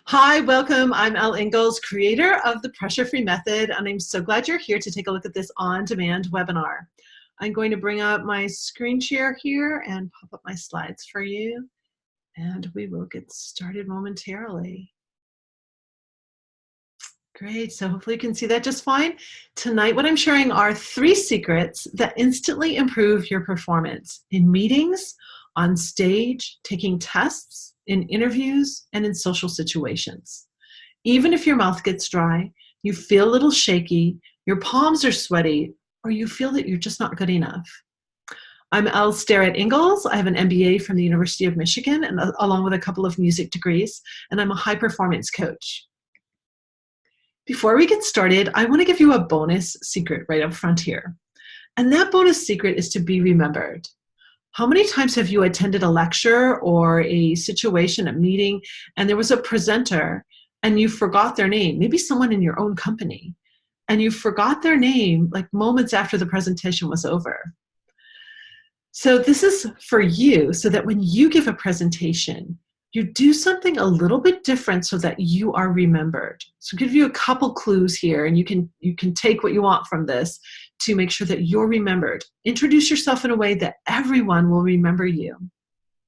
Hi, welcome. I'm Laura Ingalls, creator of the Pressure-Free Method, and I'm so glad you're here to take a look at this on-demand webinar. I'm going to bring up my screen share here and pop up my slides for you, and we will get started momentarily. Great, so hopefully you can see that just fine. Tonight, what I'm sharing are 3 secrets that instantly improve your performance in meetings, on stage, taking tests, in interviews, and in social situations. Even if your mouth gets dry, you feel a little shaky, your palms are sweaty, or you feel that you're just not good enough. I'm Laura Ingalls. I have an MBA from the University of Michigan, and along with a couple of music degrees, and I'm a high-performance coach. Before we get started, I want to give you a bonus secret right up front here. And that bonus secret is to be remembered. How many times have you attended a lecture or a situation, a meeting, and there was a presenter and you forgot their name, maybe someone in your own company, and you forgot their name like moments after the presentation was over? So this is for you so that when you give a presentation, you do something a little bit different so that you are remembered. So I'll give you a couple clues here, and you can take what you want from this to make sure that you're remembered. Introduce yourself in a way that everyone will remember you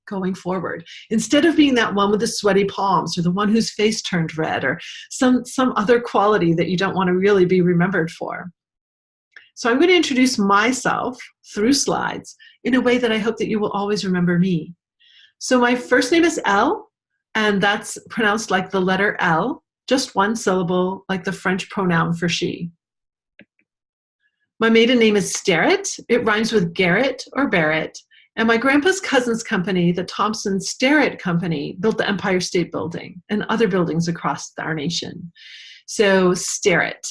going forward, instead of being that one with the sweaty palms or the one whose face turned red or some other quality that you don't want to really be remembered for. So I'm going to introduce myself through slides in a way that I hope that you will always remember me. So my first name is Elle, and that's pronounced like the letter L, just one syllable, like the French pronoun for she. My maiden name is Sterrett. It rhymes with Garrett or Barrett. And my grandpa's cousin's company, the Thompson Sterrett Company, built the Empire State Building and other buildings across our nation. So Sterrett.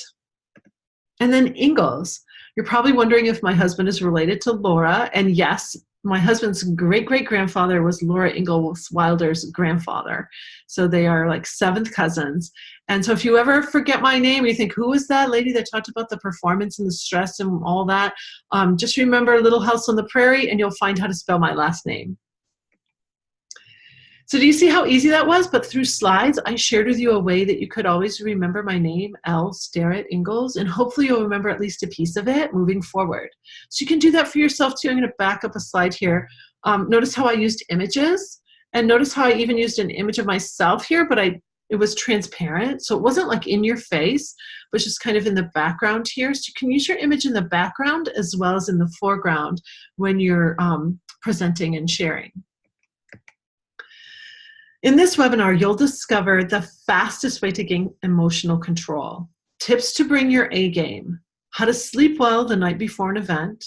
And then Ingalls. You're probably wondering if my husband is related to Laura, and yes, my husband's great-great-grandfather was Laura Ingalls Wilder's grandfather. So they are like 7th cousins. And so if you ever forget my name, you think, who was that lady that talked about the performance and the stress and all that? Just remember Little House on the Prairie, and you'll find how to spell my last name. So do you see how easy that was? But through slides, I shared with you a way that you could always remember my name, Sterrett Ingalls, and hopefully you'll remember at least a piece of it moving forward. So you can do that for yourself too. I'm going to back up a slide here. Notice how I used images, and notice how I even used an image of myself here, but it was transparent. So it wasn't like in your face, but just kind of in the background here. So you can use your image in the background as well as in the foreground when you're presenting and sharing. In this webinar, you'll discover the fastest way to gain emotional control, tips to bring your A game, how to sleep well the night before an event,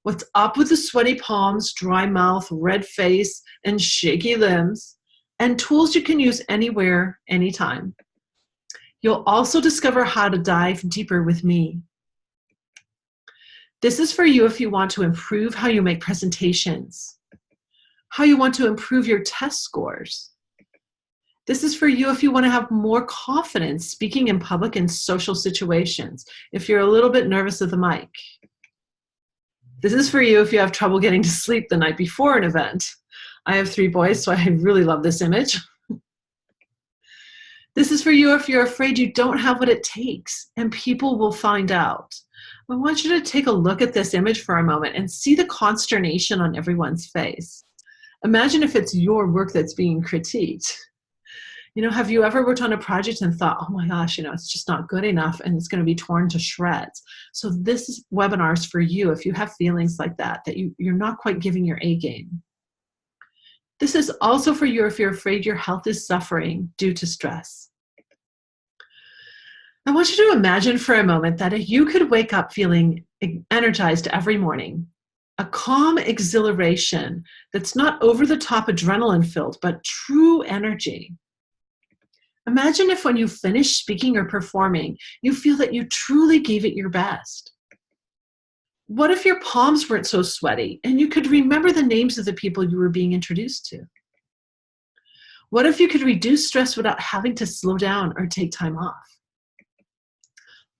what's up with the sweaty palms, dry mouth, red face, and shaky limbs, and tools you can use anywhere, anytime. You'll also discover how to dive deeper with me. This is for you if you want to improve how you make presentations, how you want to improve your test scores. This is for you if you want to have more confidence speaking in public and social situations, if you're a little bit nervous of the mic. This is for you if you have trouble getting to sleep the night before an event. I have 3 boys, so I really love this image. This is for you if you're afraid you don't have what it takes and people will find out. I want you to take a look at this image for a moment and see the consternation on everyone's face. Imagine if it's your work that's being critiqued. You know, have you ever worked on a project and thought, oh my gosh, it's just not good enough and it's going to be torn to shreds? So this webinar is for you if you have feelings like that you're not quite giving your A game. This is also for you if you're afraid your health is suffering due to stress. I want you to imagine for a moment that if you could wake up feeling energized every morning, a calm exhilaration that's not over-the-top adrenaline filled, but true energy. Imagine if when you finish speaking or performing, you feel that you truly gave it your best. What if your palms weren't so sweaty and you could remember the names of the people you were being introduced to? What if you could reduce stress without having to slow down or take time off?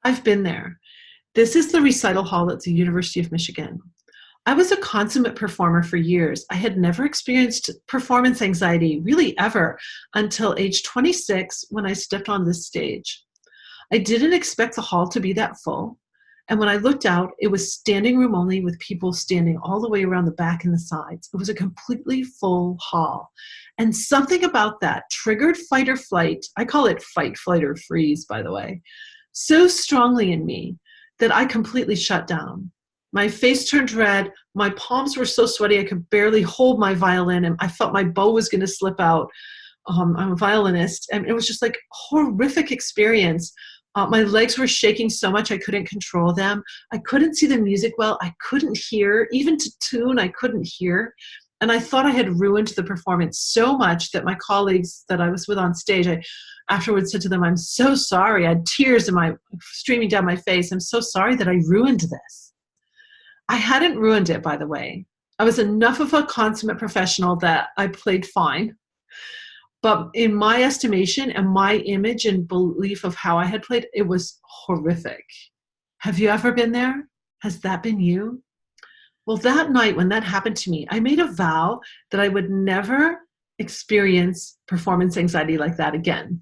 I've been there. This is the recital hall at the University of Michigan. I was a consummate performer for years. I had never experienced performance anxiety, really ever, until age 26 when I stepped on this stage. I didn't expect the hall to be that full. And when I looked out, it was standing room only with people standing all the way around the back and the sides. It was a completely full hall. And something about that triggered fight or flight. I call it fight, flight, or freeze, by the way, so strongly in me that I completely shut down. My face turned red. My palms were so sweaty I could barely hold my violin, and I felt my bow was going to slip out. I'm a violinist, and it was just like a horrific experience. My legs were shaking so much I couldn't control them. I couldn't see the music well. I couldn't hear. Even to tune, I couldn't hear. And I thought I had ruined the performance so much that my colleagues that I was with on stage, I afterwards said to them, "I'm so sorry." I had tears streaming down my face. "I'm so sorry that I ruined this." I hadn't ruined it, by the way. I was enough of a consummate professional that I played fine. But in my estimation and my image and belief of how I had played, it was horrific. Have you ever been there? Has that been you? Well, that night when that happened to me, I made a vow that I would never experience performance anxiety like that again.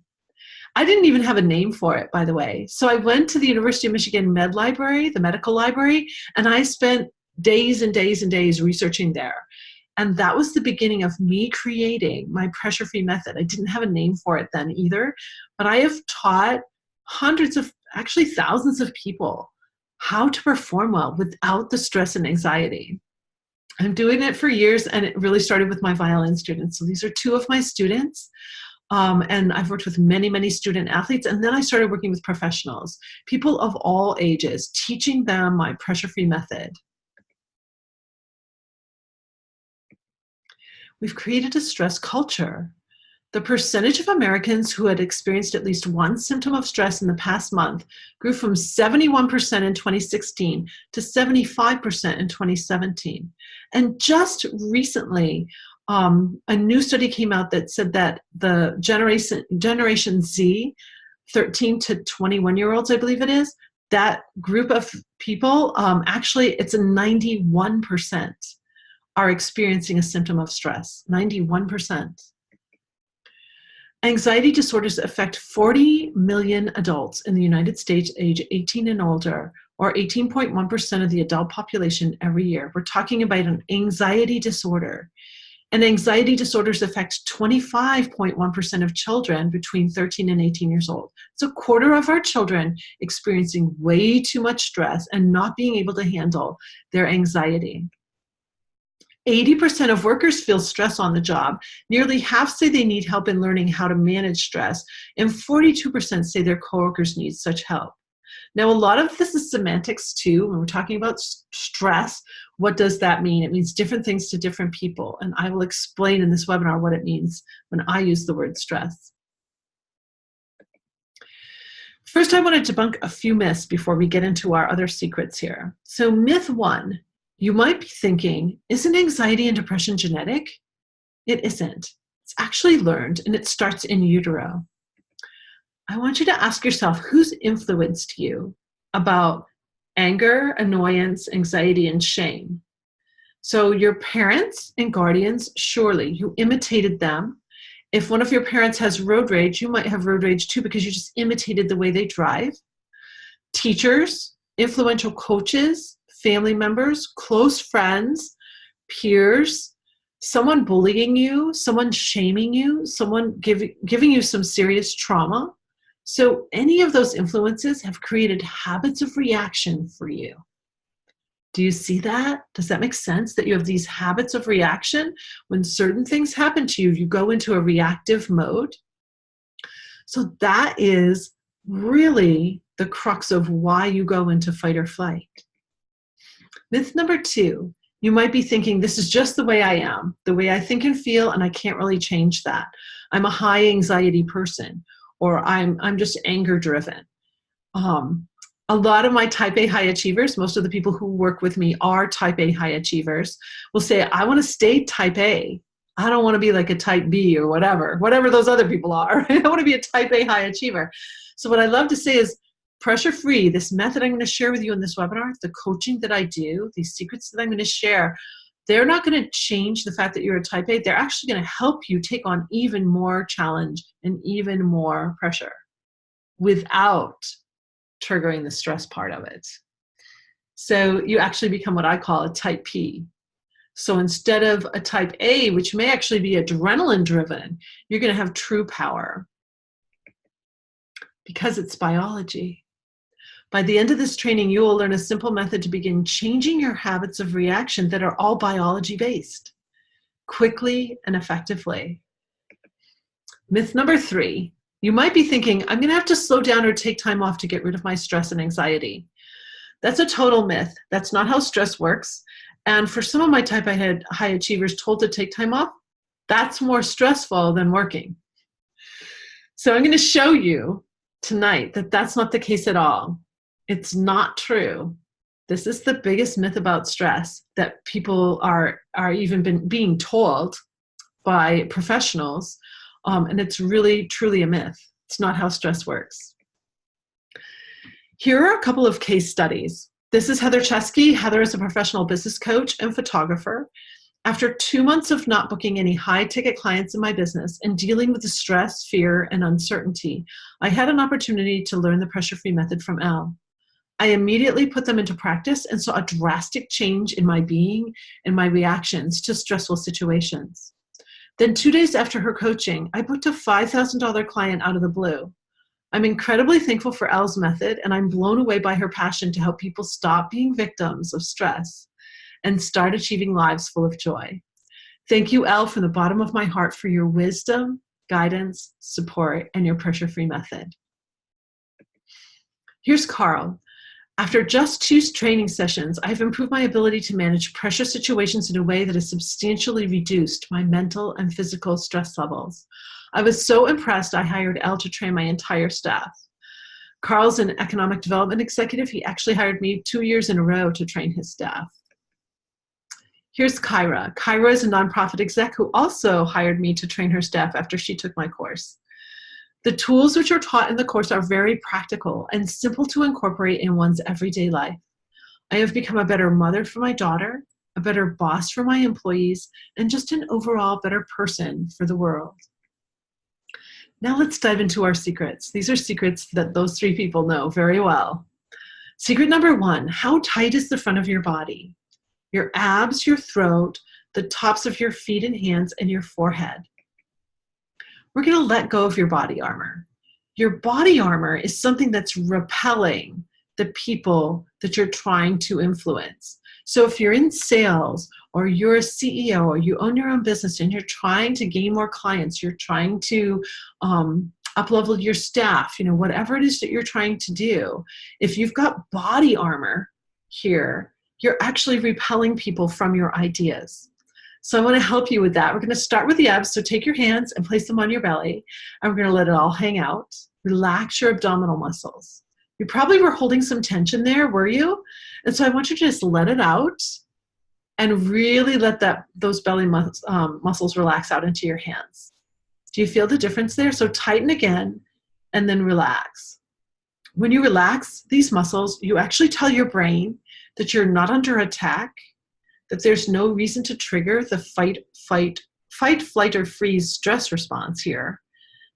I didn't even have a name for it, by the way. So I went to the University of Michigan Med Library, the medical library, and I spent days and days and days researching there. And that was the beginning of me creating my pressure-free method. I didn't have a name for it then either, but I have taught hundreds of, actually thousands of people how to perform well without the stress and anxiety. I'm doing it for years, and it really started with my violin students. So these are two of my students. And I've worked with many, many student athletes. And then I started working with professionals, people of all ages, teaching them my pressure-free method. We've created a stress culture. The percentage of Americans who had experienced at least one symptom of stress in the past month grew from 71% in 2016 to 75% in 2017. And just recently, a new study came out that said that the Generation Z, 13 to 21-year-olds, I believe it is, that group of people, actually it's a 91% are experiencing a symptom of stress, 91%. Anxiety disorders affect 40 million adults in the United States age 18 and older, or 18.1% of the adult population every year. We're talking about an anxiety disorder. And anxiety disorders affect 25.1% of children between 13 and 18 years old. So a quarter of our children experiencing way too much stress and not being able to handle their anxiety. 80% of workers feel stress on the job. Nearly half say they need help in learning how to manage stress, and 42% say their coworkers need such help. Now, a lot of this is semantics too. When we're talking about stress, what does that mean? It means different things to different people, and I will explain in this webinar what it means when I use the word stress. First, I want to debunk a few myths before we get into our other secrets here. So myth one, you might be thinking, isn't anxiety and depression genetic? It isn't. It's actually learned, and it starts in utero. I want you to ask yourself, who's influenced you about anger, annoyance, anxiety, and shame? So your parents and guardians, surely you imitated them. If one of your parents has road rage, you might have road rage too because you just imitated the way they drive. Teachers, influential coaches, family members, close friends, peers, someone bullying you, someone shaming you, someone giving you some serious trauma. So any of those influences have created habits of reaction for you. Do you see that? Does that make sense that you have these habits of reaction? When certain things happen to you, you go into a reactive mode. So that is really the crux of why you go into fight or flight. Myth number two, you might be thinking, this is just the way I am, the way I think and feel, and I can't really change that. I'm a high anxiety person, or I'm just anger driven. A lot of my type A high achievers, most of the people who work with me are type A high achievers, will say, I want to stay type A. I don't want to be like a type B or whatever those other people are. I want to be a type A high achiever. So what I love to say is, Pressure-free, this method I'm going to share with you in this webinar, the coaching that I do, these secrets that I'm going to share, they're not going to change the fact that you're a type A. They're actually going to help you take on even more challenge and even more pressure without triggering the stress part of it. So you actually become what I call a type P. So instead of a type A, which may actually be adrenaline driven, you're going to have true power because it's biology. By the end of this training, you will learn a simple method to begin changing your habits of reaction that are all biology based, quickly and effectively. Myth number 3, you might be thinking, I'm going to have to slow down or take time off to get rid of my stress and anxiety. That's a total myth. That's not how stress works. And for some of my type A high achievers told to take time off, that's more stressful than working. So I'm going to show you tonight that that's not the case at all. It's not true. This is the biggest myth about stress that people are even being told by professionals, and it's really, truly a myth. It's not how stress works. Here are a couple of case studies. This is Heather Chesky. Heather is a professional business coach and photographer. After 2 months of not booking any high-ticket clients in my business and dealing with the stress, fear, and uncertainty, I had an opportunity to learn the pressure-free method from Elle. I immediately put them into practice and saw a drastic change in my being and my reactions to stressful situations. Then 2 days after her coaching, I booked a $5,000 client out of the blue. I'm incredibly thankful for Elle's method, and I'm blown away by her passion to help people stop being victims of stress and start achieving lives full of joy. Thank you, Elle, from the bottom of my heart for your wisdom, guidance, support, and your pressure-free method. Here's Carl. After just 2 training sessions, I've improved my ability to manage pressure situations in a way that has substantially reduced my mental and physical stress levels. I was so impressed I hired Elle to train my entire staff. Carl's an economic development executive. He actually hired me 2 years in a row to train his staff. Here's Kyra. Kyra is a nonprofit exec who also hired me to train her staff after she took my course. The tools which are taught in the course are very practical and simple to incorporate in one's everyday life. I have become a better mother for my daughter, a better boss for my employees, and just an overall better person for the world. Now let's dive into our secrets. These are secrets that those 3 people know very well. Secret number 1, how tight is the front of your body? Your abs, your throat, the tops of your feet and hands, and your forehead. We're going to let go of your body armor. Your body armor is something that's repelling the people that you're trying to influence. So if you're in sales or you're a CEO or you own your own business and you're trying to gain more clients, you're trying to up-level your staff, whatever it is that you're trying to do, if you've got body armor here, you're actually repelling people from your ideas. So I want to help you with that. We're going to start with the abs. So take your hands and place them on your belly, and we're going to let it all hang out. Relax your abdominal muscles. You probably were holding some tension there, were you? And so I want you to just let it out and really let those belly muscles relax out into your hands. Do you feel the difference there? So tighten again and then relax. When you relax these muscles, you actually tell your brain that you're not under attack, that there's no reason to trigger the fight, flight, or freeze stress response here,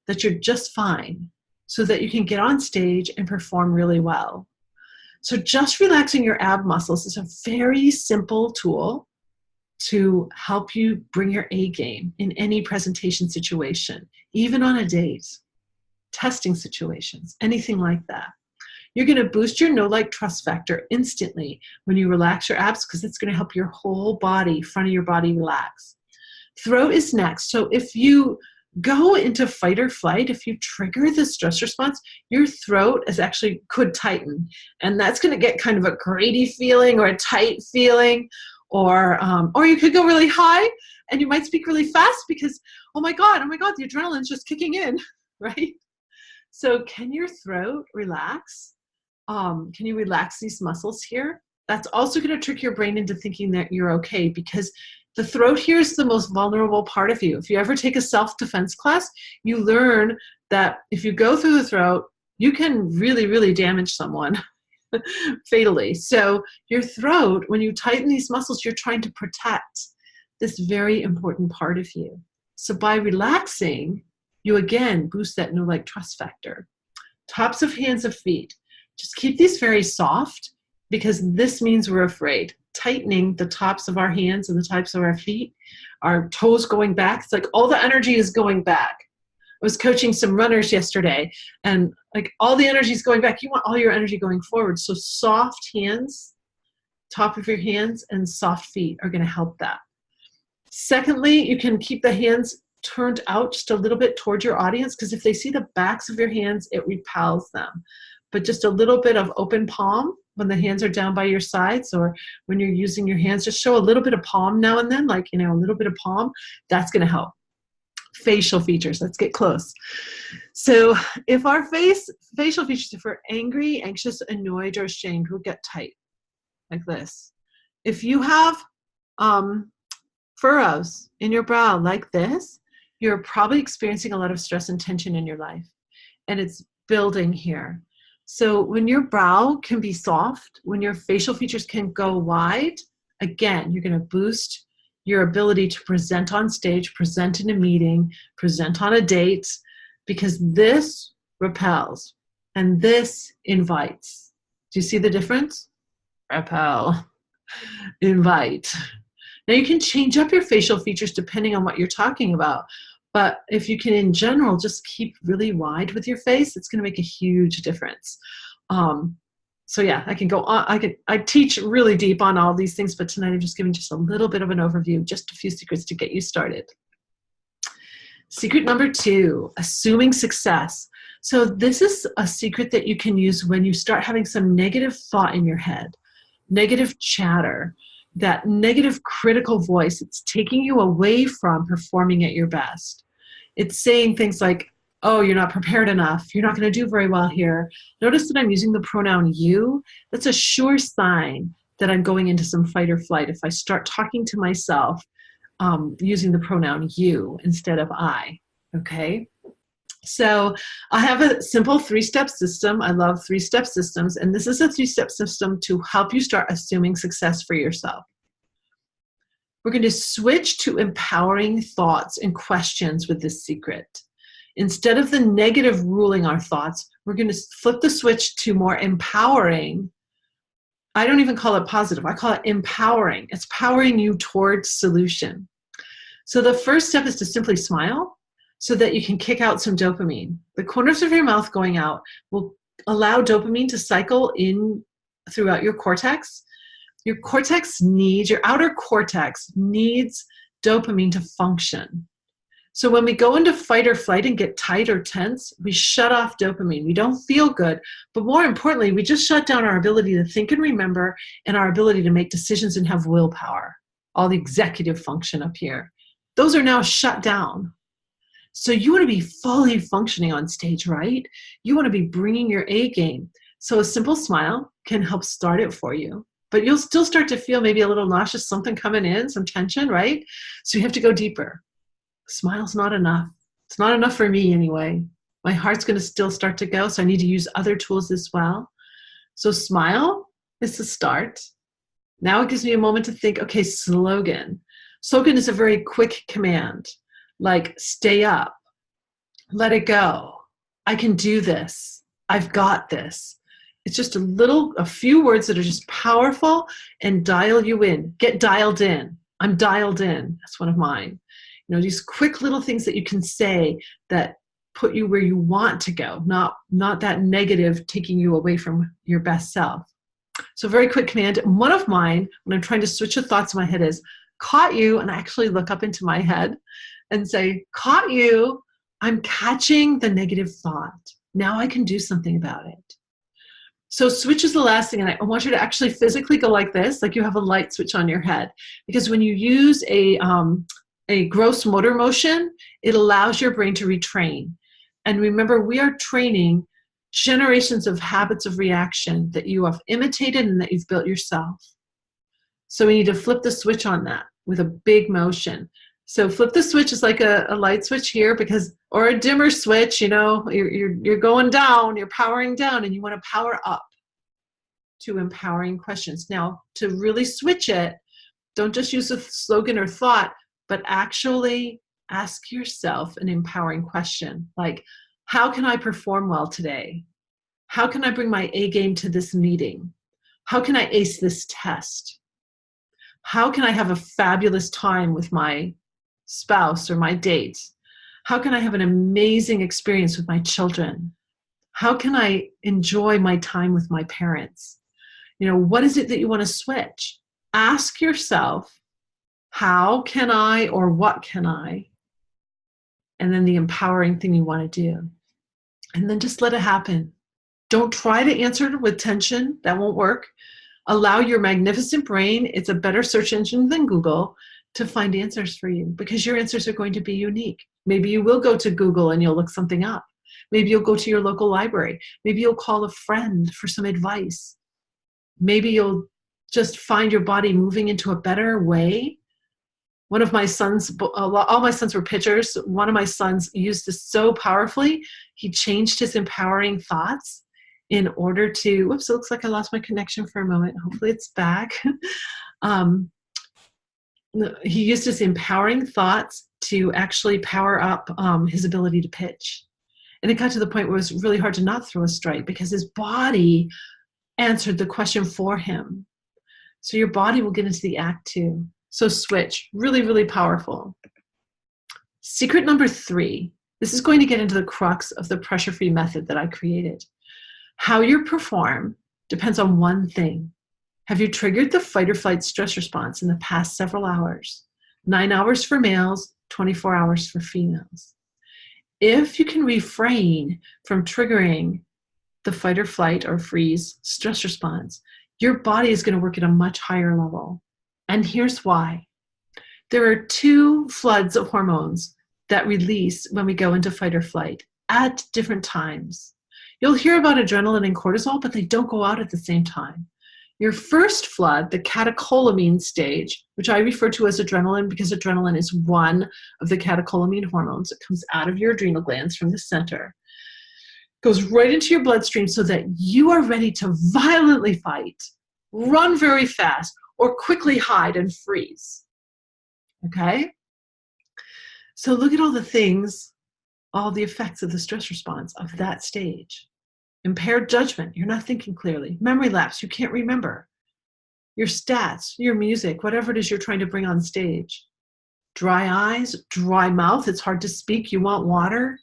that you're just fine, so that you can get on stage and perform really well. So just relaxing your ab muscles is a very simple tool to help you bring your A game in any presentation situation, even on a date, testing situations, anything like that. You're going to boost your know-like trust factor instantly when you relax your abs, because it's going to help your whole body, front of your body, relax. Throat is next. So if you go into fight or flight, if you trigger the stress response, your throat could tighten. And that's going to get kind of a grating feeling or a tight feeling. Or you could go really high and you might speak really fast because, oh my God, the adrenaline's just kicking in, right? So can your throat relax? Can you relax these muscles here? That's also going to trick your brain into thinking that you're okay, because the throat here is the most vulnerable part of you. If you ever take a self-defense class, you learn that if you go through the throat, you can really, really damage someone fatally. So your throat, when you tighten these muscles, you're trying to protect this very important part of you. So by relaxing, you again boost that no like trust factor. Tops of hands and feet. Just keep these very soft because this means we're afraid. Tightening the tops of our hands and the tops of our feet, our toes going back. It's like all the energy is going back. I was coaching some runners yesterday and like all the energy is going back. You want all your energy going forward. So soft hands, top of your hands, and soft feet are going to help that. Secondly, you can keep the hands turned out just a little bit towards your audience because if they see the backs of your hands, it repels them. But just a little bit of open palm when the hands are down by your sides or when you're using your hands, just show a little bit of palm now and then, like, a little bit of palm. That's going to help. Facial features. Let's get close. So if our facial features, if we're angry, anxious, annoyed, or ashamed, we'll get tight like this. If you have furrows in your brow like this, you're probably experiencing a lot of stress and tension in your life, and it's building here. So when your brow can be soft, when your facial features can go wide, again, you're going to boost your ability to present on stage, present in a meeting, present on a date, because this repels and this invites. Do you see the difference? Repel, invite. Now you can change up your facial features depending on what you're talking about, but if you can in general just keep really wide with your face, it's going to make a huge difference. So yeah, I can go on. I teach really deep on all these things, but tonight I'm just giving just a little bit of an overview, just a few secrets to get you started. Secret number 2, assuming success. So this is a secret that you can use when you start having some negative thought in your head, negative chatter, that negative critical voice. It's taking you away from performing at your best. It's saying things like, oh, you're not prepared enough. You're not going to do very well here. Notice that I'm using the pronoun you. That's a sure sign that I'm going into some fight or flight if I start talking to myself using the pronoun you instead of I, okay? So I have a simple 3-step system. I love 3-step systems, and this is a 3-step system to help you start assuming success for yourself. We're going to switch to empowering thoughts and questions with this secret. Instead of the negative ruling our thoughts, we're going to flip the switch to more empowering. I don't even call it positive. I call it empowering. It's powering you towards solution. So the first step is to simply smile so that you can kick out some dopamine. The corners of your mouth going out will allow dopamine to cycle in throughout your cortex. Your outer cortex needs dopamine to function. So when we go into fight or flight and get tight or tense, we shut off dopamine. We don't feel good, but more importantly, we just shut down our ability to think and remember and our ability to make decisions and have willpower. All the executive function up here. Those are now shut down. So you want to be fully functioning on stage, right? You want to be bringing your A game. So a simple smile can help start it for you, but you'll still start to feel maybe a little nauseous, something coming in, some tension, right? So you have to go deeper. Smile's not enough. It's not enough for me anyway. My heart's going to still start to go, so I need to use other tools as well. So smile is the start. Now it gives me a moment to think, okay, slogan. Slogan is a very quick command, like stay up, let it go, I can do this, I've got this. It's just a few words that are just powerful and dial you in. Get dialed in. I'm dialed in. That's one of mine. These quick little things that you can say that put you where you want to go, not that negative taking you away from your best self. So very quick command. One of mine, when I'm trying to switch the thoughts in my head, is caught you, and I actually look up into my head and say, caught you, I'm catching the negative thought. Now I can do something about it. So switch is the last thing, and I want you to actually physically go like this, like you have a light switch on your head. Because when you use a gross motor motion, it allows your brain to retrain. And remember, we are training generations of habits of reaction that you have imitated and that you've built yourself. So we need to flip the switch on that with a big motion. So flip the switch is like a light switch here, because, or a dimmer switch, you know, you're going down, you're powering down, and you want to power up to empowering questions. Now, to really switch it, don't just use a slogan or thought, but actually ask yourself an empowering question, like, how can I perform well today? How can I bring my A game to this meeting? How can I ace this test? How can I have a fabulous time with my spouse or my date? How can I have an amazing experience with my children? How can I enjoy my time with my parents? You know, what is it that you want to switch? Ask yourself, how can I, or what can I? And then the empowering thing you want to do. And then just let it happen. Don't try to answer it with tension. That won't work. Allow your magnificent brain, it's a better search engine than Google, to find answers for you, because your answers are going to be unique. Maybe you will go to Google and you'll look something up. Maybe you'll go to your local library. Maybe you'll call a friend for some advice. Maybe you'll just find your body moving into a better way. One of my sons, all my sons were pitchers. One of my sons used this so powerfully. He changed his empowering thoughts in order to, whoops, it looks like I lost my connection for a moment. Hopefully it's back. He used his empowering thoughts to actually power up his ability to pitch. And it got to the point where it was really hard to not throw a strike, because his body answered the question for him. So your body will get into the act too. So switch, really, really powerful. Secret number 3, this is going to get into the crux of the pressure-free method that I created. How you perform depends on one thing. Have you triggered the fight or flight stress response in the past several hours? 9 hours for males, 24 hours for females. If you can refrain from triggering the fight or flight or freeze stress response, your body is going to work at a much higher level. And here's why. There are 2 floods of hormones that release when we go into fight or flight at different times. You'll hear about adrenaline and cortisol, but they don't go out at the same time. Your first flood, the catecholamine stage, which I refer to as adrenaline because adrenaline is one of the catecholamine hormones that comes out of your adrenal glands from the center, goes right into your bloodstream so that you are ready to violently fight, run very fast, or quickly hide and freeze. Okay? So look at all the things, all the effects of the stress response of that stage. Impaired judgment, you're not thinking clearly. Memory lapse, you can't remember. Your stats, your music, whatever it is you're trying to bring on stage. Dry eyes, dry mouth, it's hard to speak, you want water.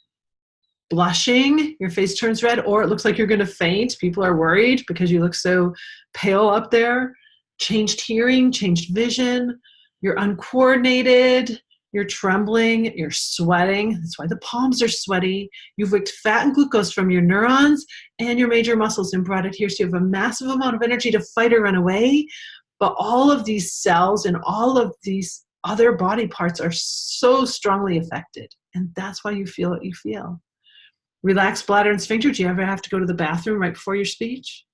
Blushing, your face turns red, or it looks like you're going to faint. People are worried because you look so pale up there. Changed hearing, changed vision, you're uncoordinated, you're trembling, you're sweating. That's why the palms are sweaty. You've wicked fat and glucose from your neurons and your major muscles and brought it here. So you have a massive amount of energy to fight or run away. But all of these cells and all of these other body parts are so strongly affected. And that's why you feel what you feel. Relaxed bladder and sphincter. Do you ever have to go to the bathroom right before your speech?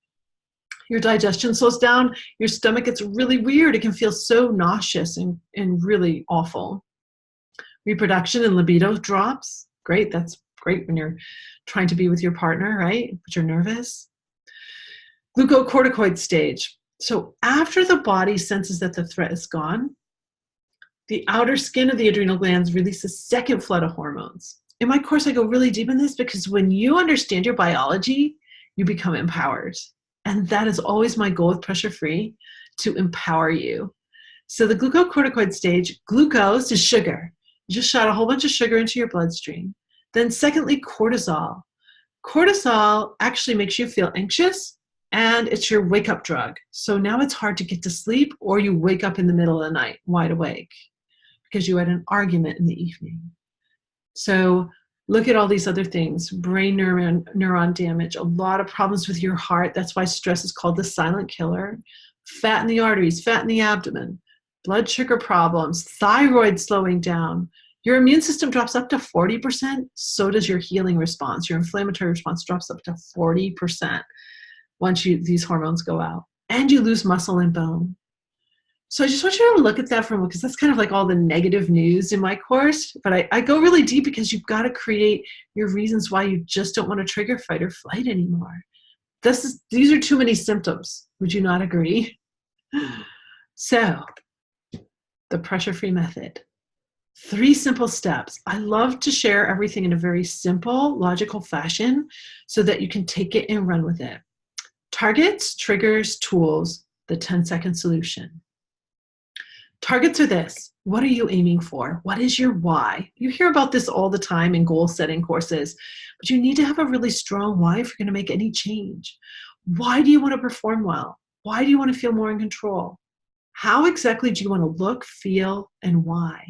Your digestion slows down. Your stomach gets really weird. It can feel so nauseous and really awful. Reproduction and libido drops. Great. That's great when you're trying to be with your partner, right? But you're nervous. Glucocorticoid stage. So after the body senses that the threat is gone, the outer skin of the adrenal glands release a second flood of hormones. In my course, I go really deep in this because when you understand your biology, you become empowered. And that is always my goal with Pressure Free, to empower you. So the glucocorticoid stage, glucose is sugar. You just shot a whole bunch of sugar into your bloodstream. Then secondly, cortisol. Cortisol actually makes you feel anxious, and it's your wake-up drug. So now it's hard to get to sleep, or you wake up in the middle of the night wide awake because you had an argument in the evening. So look at all these other things, brain neuron damage, a lot of problems with your heart. That's why stress is called the silent killer. Fat in the arteries, fat in the abdomen, blood sugar problems, thyroid slowing down. Your immune system drops up to 40%. So does your healing response. Your inflammatory response drops up to 40% once these hormones go out. And you lose muscle and bone. So I just want you to look at that from, because that's kind of like all the negative news in my course, but I go really deep because you've got to create your reasons why you just don't want to trigger fight or flight anymore. These are too many symptoms. Would you not agree? So the pressure-free method. 3 simple steps. I love to share everything in a very simple, logical fashion so that you can take it and run with it. Targets, triggers, tools, the 10-second solution. Targets are this. What are you aiming for? What is your why? You hear about this all the time in goal setting courses, but you need to have a really strong why if you're going to make any change. Why do you want to perform well? Why do you want to feel more in control? How exactly do you want to look, feel, and why?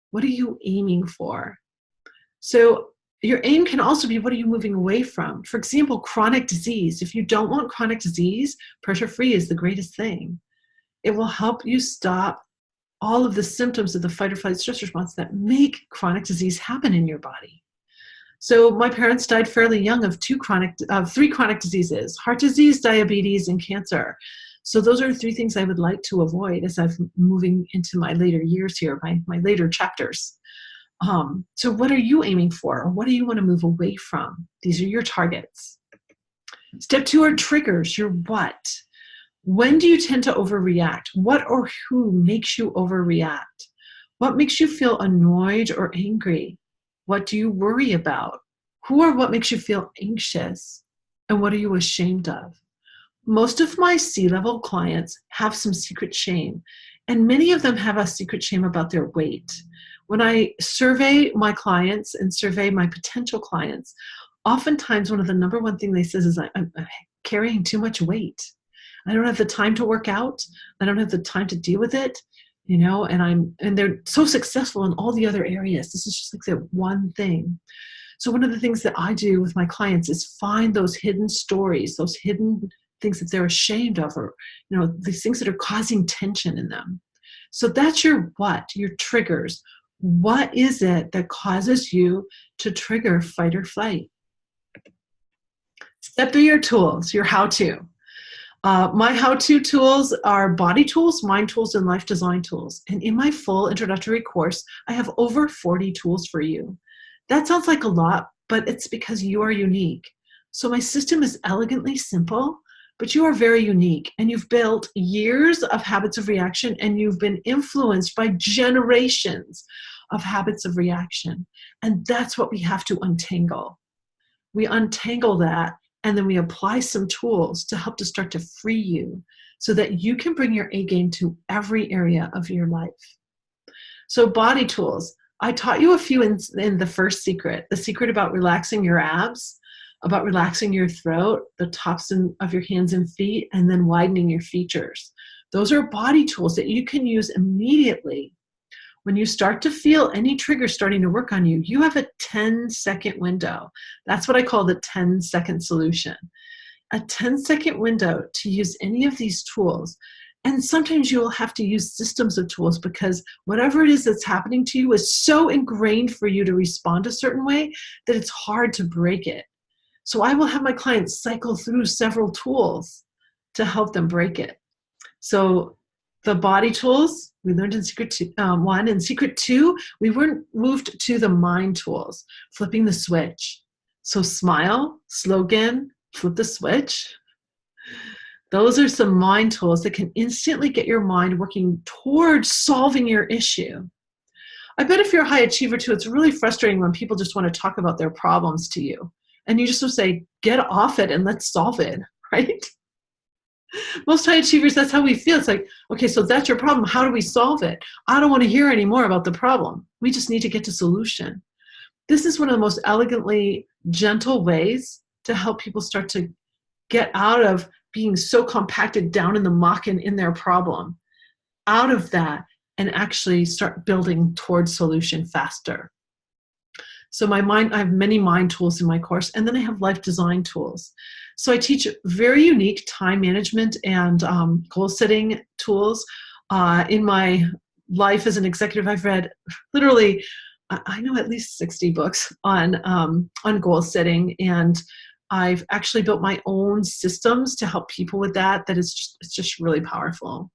What are you aiming for? So your aim can also be, what are you moving away from? For example, chronic disease. If you don't want chronic disease, pressure-free is the greatest thing. It will help you stop all of the symptoms of the fight or flight stress response that make chronic disease happen in your body. So my parents died fairly young of 3 chronic diseases: heart disease, diabetes, and cancer. So those are 3 things I would like to avoid as I'm moving into my later years here, my later chapters. So what are you aiming for? Or what do you want to move away from? These are your targets. Step 2 are triggers, your what. When do you tend to overreact? What or who makes you overreact? What makes you feel annoyed or angry? What do you worry about? Who or what makes you feel anxious? And what are you ashamed of? Most of my C-level clients have some secret shame, and many of them have a secret shame about their weight. When I survey my clients and survey my potential clients, oftentimes one of the number one thing they say is, I'm carrying too much weight. I don't have the time to work out. I don't have the time to deal with it, and they're so successful in all the other areas. This is just like the one thing. So one of the things that I do with my clients is find those hidden stories, those hidden things that they're ashamed of, or, these things that are causing tension in them. So that's your what, your triggers. What is it that causes you to trigger fight or flight? Step 3 are tools, your how-to. My how-to tools are body tools, mind tools, and life design tools. And in my full introductory course, I have over 40 tools for you. That sounds like a lot, but it's because you are unique. So my system is elegantly simple, but you are very unique, and you've built years of habits of reaction, and you've been influenced by generations of habits of reaction. And that's what we have to untangle. We untangle that, and then we apply some tools to help to start to free you so that you can bring your A game to every area of your life. So body tools, I taught you a few in the first secret, the secret about relaxing your abs, about relaxing your throat, the tops of your hands and feet, and then widening your features. Those are body tools that you can use immediately. When you start to feel any trigger starting to work on you, you have a 10-second window. That's what I call the 10-second solution. A 10-second window to use any of these tools. And sometimes you will have to use systems of tools because whatever it is that's happening to you is so ingrained for you to respond a certain way that it's hard to break it. So I will have my clients cycle through several tools to help them break it. So the body tools, we learned in Secret 1. In Secret 2, we moved to the mind tools, flipping the switch. So smile, slogan, flip the switch. Those are some mind tools that can instantly get your mind working towards solving your issue. I bet if you're a high achiever too, it's really frustrating when people just want to talk about their problems to you. And you just will say, get off it and let's solve it, right? Most high achievers, that's how we feel. It's like, okay, so that's your problem. How do we solve it? I don't want to hear any more about the problem. We just need to get to solution. This is one of the most elegantly gentle ways to help people start to get out of being so compacted down in the muck and in their problem, out of that, and actually start building towards solution faster. So I have many mind tools in my course, and then I have life design tools. So I teach very unique time management and goal setting tools. In my life as an executive, I've read literally, I know at least 60 books on goal setting, and I've actually built my own systems to help people with that. It's just really powerful.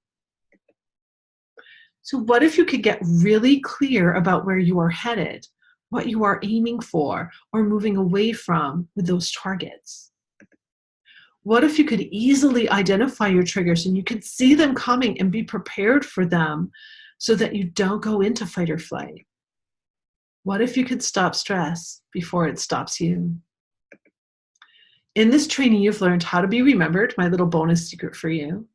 So what if you could get really clear about where you are headed, what you are aiming for, or moving away from with those targets? What if you could easily identify your triggers and you could see them coming and be prepared for them so that you don't go into fight or flight? What if you could stop stress before it stops you? In this training, you've learned how to be remembered, my little bonus secret for you,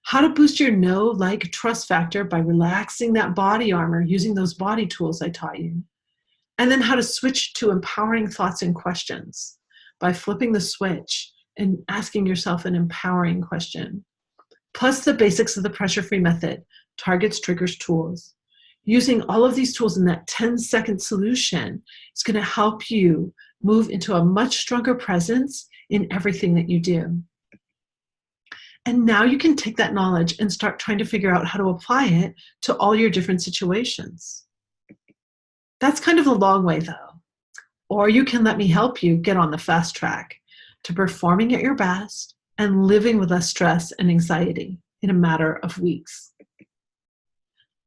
how to boost your know, like, trust factor by relaxing that body armor using those body tools I taught you, and then how to switch to empowering thoughts and questions by flipping the switch and asking yourself an empowering question, plus the basics of the pressure-free method, targets, triggers, tools. Using all of these tools in that 10-second solution is going to help you move into a much stronger presence in everything that you do. And now you can take that knowledge and start trying to figure out how to apply it to all your different situations. That's kind of a long way, though. Or you can let me help you get on the fast track to performing at your best and living with less stress and anxiety in a matter of weeks.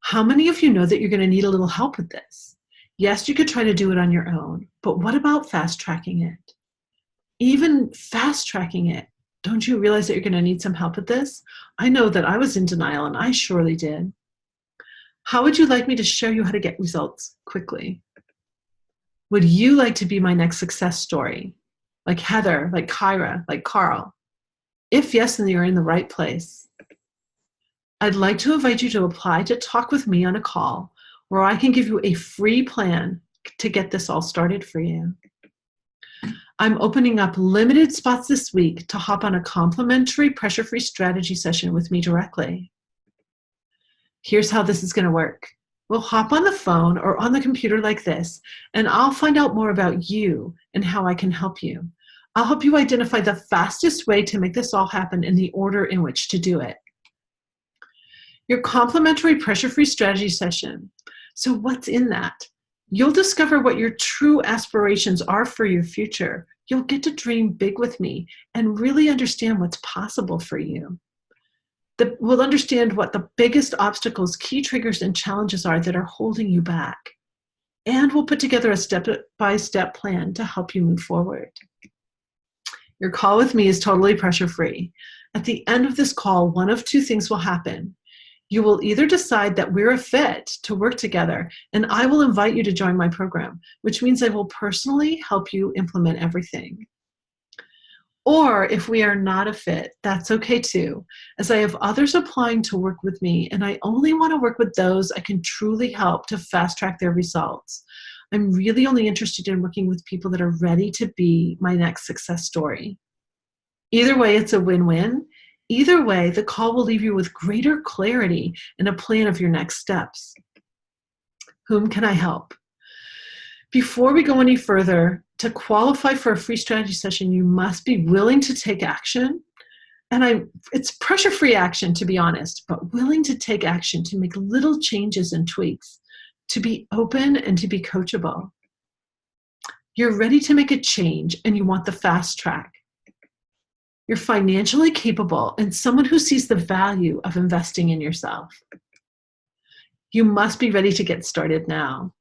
How many of you know that you're going to need a little help with this? Yes, you could try to do it on your own, but what about fast tracking it? Even fast tracking it, don't you realize that you're going to need some help with this? I know that I was in denial, and I surely did. How would you like me to show you how to get results quickly? Would you like to be my next success story? Like Heather, like Kyra, like Carl? If yes, then you're in the right place. I'd like to invite you to apply to talk with me on a call where I can give you a free plan to get this all started for you. I'm opening up limited spots this week to hop on a complimentary pressure-free strategy session with me directly. Here's how this is going to work. We'll hop on the phone or on the computer like this, and I'll find out more about you and how I can help you. I'll help you identify the fastest way to make this all happen in the order in which to do it. Your complimentary pressure-free strategy session. So what's in that? You'll discover what your true aspirations are for your future. You'll get to dream big with me and really understand what's possible for you. We'll understand what the biggest obstacles, key triggers, and challenges are that are holding you back. And we'll put together a step-by-step plan to help you move forward. Your call with me is totally pressure-free. At the end of this call, one of two things will happen. You will either decide that we're a fit to work together, and I will invite you to join my program, which means I will personally help you implement everything. Or if we are not a fit, that's okay too, as I have others applying to work with me, and I only want to work with those I can truly help to fast track their results. I'm really only interested in working with people that are ready to be my next success story. Either way, it's a win-win. Either way, the call will leave you with greater clarity and a plan of your next steps. Whom can I help? Before we go any further, to qualify for a free strategy session, you must be willing to take action. And it's pressure-free action, to be honest, but willing to take action to make little changes and tweaks, to be open and to be coachable. You're ready to make a change and you want the fast track. You're financially capable and someone who sees the value of investing in yourself. You must be ready to get started now.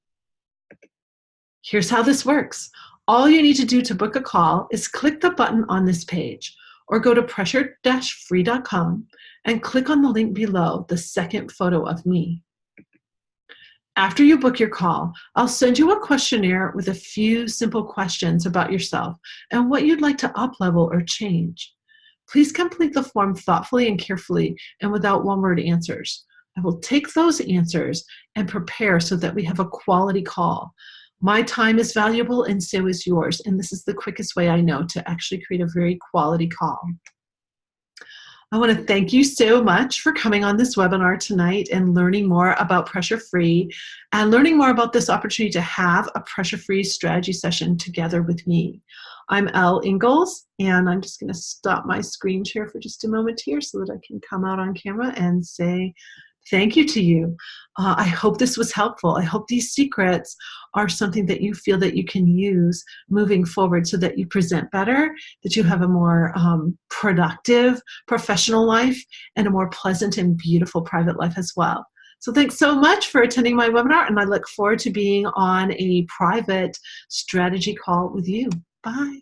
Here's how this works. All you need to do to book a call is click the button on this page or go to pressure-free.com and click on the link below the second photo of me. After you book your call, I'll send you a questionnaire with a few simple questions about yourself and what you'd like to up-level or change. Please complete the form thoughtfully and carefully and without one-word answers. I will take those answers and prepare so that we have a quality call. My time is valuable and so is yours, and this is the quickest way I know to actually create a very quality call. I want to thank you so much for coming on this webinar tonight and learning more about pressure-free and learning more about this opportunity to have a pressure-free strategy session together with me. I'm Laura Ingalls, and I'm just going to stop my screen share for just a moment here so that I can come out on camera and say thank you to you. I hope this was helpful. I hope these secrets are something that you feel that you can use moving forward so that you present better, that you have a more productive professional life, and a more pleasant and beautiful private life as well. So thanks so much for attending my webinar, and I look forward to being on a private strategy call with you. Bye.